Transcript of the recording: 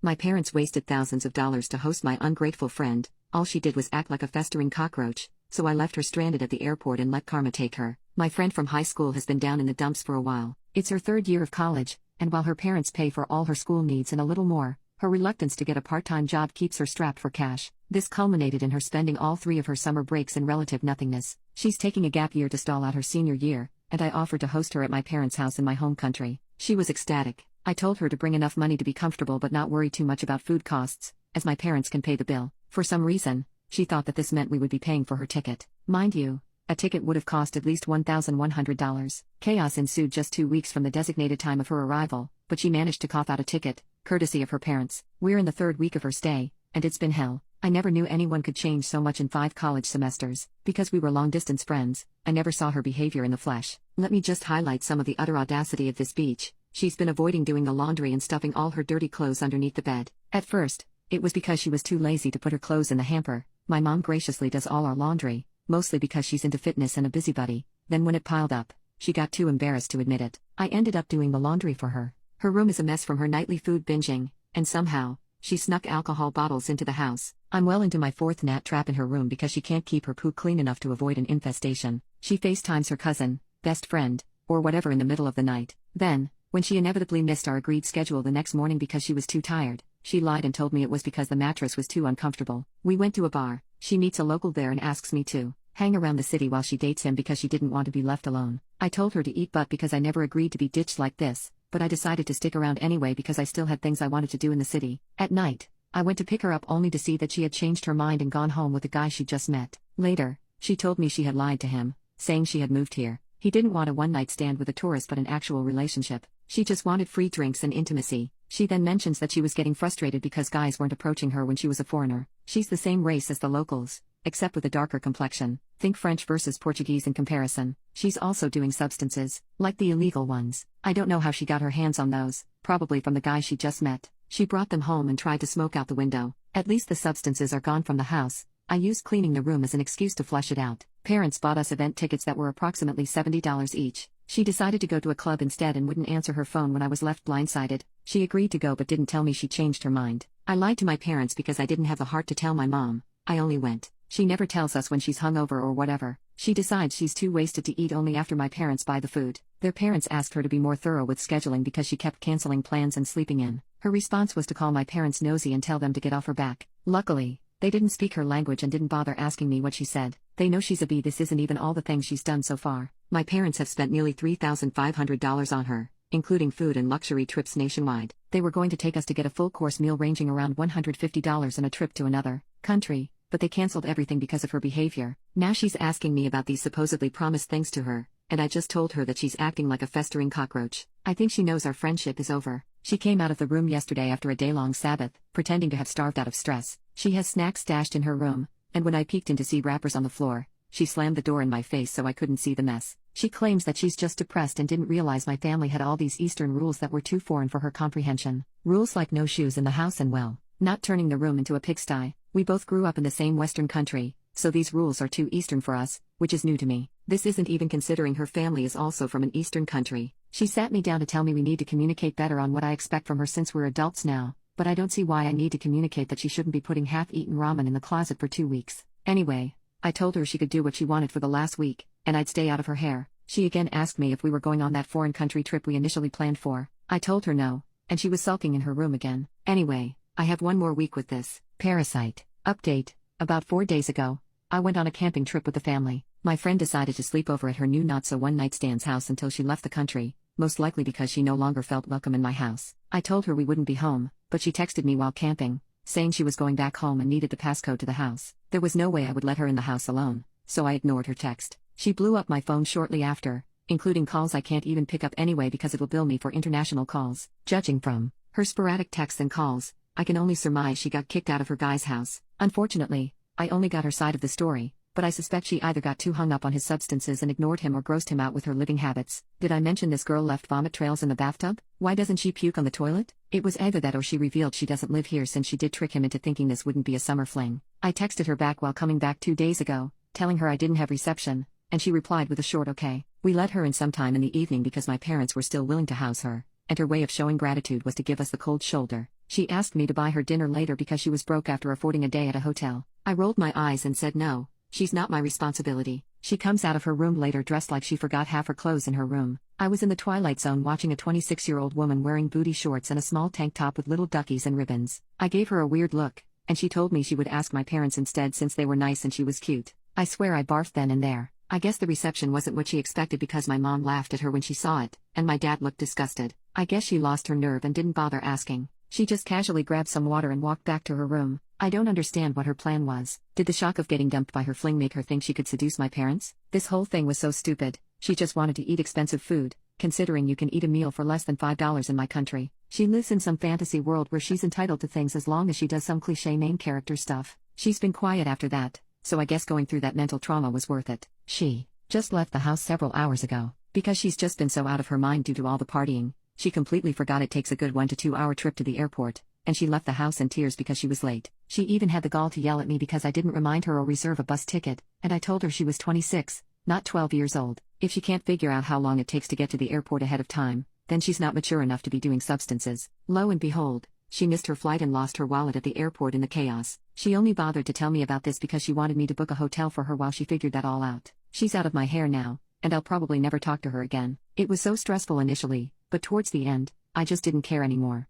My parents wasted thousands of dollars to host my ungrateful friend. All she did was act like a festering cockroach, so I left her stranded at the airport and let karma take her. My friend from high school has been down in the dumps for a while. It's her third year of college, and while her parents pay for all her school needs and a little more, her reluctance to get a part-time job keeps her strapped for cash. This culminated in her spending all 3 of her summer breaks in relative nothingness. She's taking a gap year to stall out her senior year, and I offered to host her at my parents' house in my home country. She was ecstatic. I told her to bring enough money to be comfortable but not worry too much about food costs, as my parents can pay the bill. For some reason, she thought that this meant we would be paying for her ticket. Mind you, a ticket would have cost at least $1,100. Chaos ensued just 2 weeks from the designated time of her arrival, but she managed to cough out a ticket, courtesy of her parents. We're in the 3rd week of her stay, and it's been hell. I never knew anyone could change so much in 5 college semesters. Because we were long-distance friends, I never saw her behavior in the flesh. Let me just highlight some of the utter audacity of this beach. She's been avoiding doing the laundry and stuffing all her dirty clothes underneath the bed. At first, it was because she was too lazy to put her clothes in the hamper. My mom graciously does all our laundry, mostly because she's into fitness and a busybody. Then when it piled up, she got too embarrassed to admit it. I ended up doing the laundry for her. Her room is a mess from her nightly food binging, and somehow, she snuck alcohol bottles into the house. I'm well into my 4th gnat trap in her room because she can't keep her poo clean enough to avoid an infestation. She FaceTimes her cousin, best friend, or whatever in the middle of the night. Then, when she inevitably missed our agreed schedule the next morning because she was too tired, she lied and told me it was because the mattress was too uncomfortable. We went to a bar. She meets a local there and asks me to hang around the city while she dates him because she didn't want to be left alone. I told her to eat butt because I never agreed to be ditched like this, but I decided to stick around anyway because I still had things I wanted to do in the city. At night, I went to pick her up only to see that she had changed her mind and gone home with the guy she'd just met. Later, she told me she had lied to him, saying she had moved here. He didn't want a one-night stand with a tourist but an actual relationship. She just wanted free drinks and intimacy. She then mentions that she was getting frustrated because guys weren't approaching her when she was a foreigner. She's the same race as the locals, except with a darker complexion. Think French versus Portuguese in comparison. She's also doing substances, like the illegal ones. I don't know how she got her hands on those, probably from the guy she just met. She brought them home and tried to smoke out the window. At least the substances are gone from the house. I used cleaning the room as an excuse to flush it out. Parents bought us event tickets that were approximately $70 each. She decided to go to a club instead and wouldn't answer her phone when I was left blindsided. She agreed to go but didn't tell me she changed her mind. I lied to my parents because I didn't have the heart to tell my mom. I only went. She never tells us when she's hungover or whatever. She decides she's too wasted to eat only after my parents buy the food. Their parents asked her to be more thorough with scheduling because she kept canceling plans and sleeping in. Her response was to call my parents nosy and tell them to get off her back. Luckily, they didn't speak her language and didn't bother asking me what she said. They know she's a bee. This isn't even all the things she's done so far. My parents have spent nearly $3,500 on her, including food and luxury trips nationwide. They were going to take us to get a full-course meal ranging around $150 and a trip to another country, but they canceled everything because of her behavior. Now she's asking me about these supposedly promised things to her, and I just told her that she's acting like a festering cockroach. I think she knows our friendship is over. She came out of the room yesterday after a day-long Sabbath, pretending to have starved out of stress. She has snacks stashed in her room, and when I peeked in to see wrappers on the floor, she slammed the door in my face so I couldn't see the mess. She claims that she's just depressed and didn't realize my family had all these Eastern rules that were too foreign for her comprehension. Rules like no shoes in the house and not turning the room into a pigsty. We both grew up in the same Western country, so these rules are too Eastern for us, which is new to me. This isn't even considering her family is also from an Eastern country. She sat me down to tell me we need to communicate better on what I expect from her since we're adults now, but I don't see why I need to communicate that she shouldn't be putting half-eaten ramen in the closet for 2 weeks. Anyway, I told her she could do what she wanted for the last week, and I'd stay out of her hair. She again asked me if we were going on that foreign country trip we initially planned for. I told her no, and she was sulking in her room again. Anyway, I have 1 more week with this parasite. Update: about 4 days ago, I went on a camping trip with the family. My friend decided to sleep over at her new not-so-one-night-stand's house until she left the country, most likely because she no longer felt welcome in my house. I told her we wouldn't be home, but she texted me while camping, saying she was going back home and needed the passcode to the house. There was no way I would let her in the house alone, so I ignored her text. She blew up my phone shortly after, including calls I can't even pick up anyway because it will bill me for international calls. Judging from her sporadic texts and calls, I can only surmise she got kicked out of her guy's house. Unfortunately, I only got her side of the story, but I suspect she either got too hung up on his substances and ignored him or grossed him out with her living habits. Did I mention this girl left vomit trails in the bathtub? Why doesn't she puke on the toilet? It was either that or she revealed she doesn't live here since she did trick him into thinking this wouldn't be a summer fling. I texted her back while coming back 2 days ago, telling her I didn't have reception, and she replied with a short okay. We let her in sometime in the evening because my parents were still willing to house her, and her way of showing gratitude was to give us the cold shoulder. She asked me to buy her dinner later because she was broke after affording a day at a hotel. I rolled my eyes and said no, she's not my responsibility. She comes out of her room later dressed like she forgot half her clothes in her room. I was in the twilight zone watching a 26-year-old woman wearing booty shorts and a small tank top with little duckies and ribbons. I gave her a weird look, and she told me she would ask my parents instead since they were nice and she was cute. I swear I barfed then and there. I guess the reception wasn't what she expected because my mom laughed at her when she saw it, and my dad looked disgusted. I guess she lost her nerve and didn't bother asking. She just casually grabbed some water and walked back to her room. I don't understand what her plan was. Did the shock of getting dumped by her fling make her think she could seduce my parents? This whole thing was so stupid. She just wanted to eat expensive food, considering you can eat a meal for less than $5 in my country. She lives in some fantasy world where she's entitled to things as long as she does some cliché main character stuff. She's been quiet after that, so I guess going through that mental trauma was worth it. She just left the house several hours ago. Because she's just been so out of her mind due to all the partying, she completely forgot it takes a good 1 to 2 hour trip to the airport, and she left the house in tears because she was late. She even had the gall to yell at me because I didn't remind her or reserve a bus ticket, and I told her she was 26, not 12 years old. If she can't figure out how long it takes to get to the airport ahead of time, then she's not mature enough to be doing substances. Lo and behold, she missed her flight and lost her wallet at the airport in the chaos. She only bothered to tell me about this because she wanted me to book a hotel for her while she figured that all out. She's out of my hair now, and I'll probably never talk to her again. It was so stressful initially, but towards the end, I just didn't care anymore.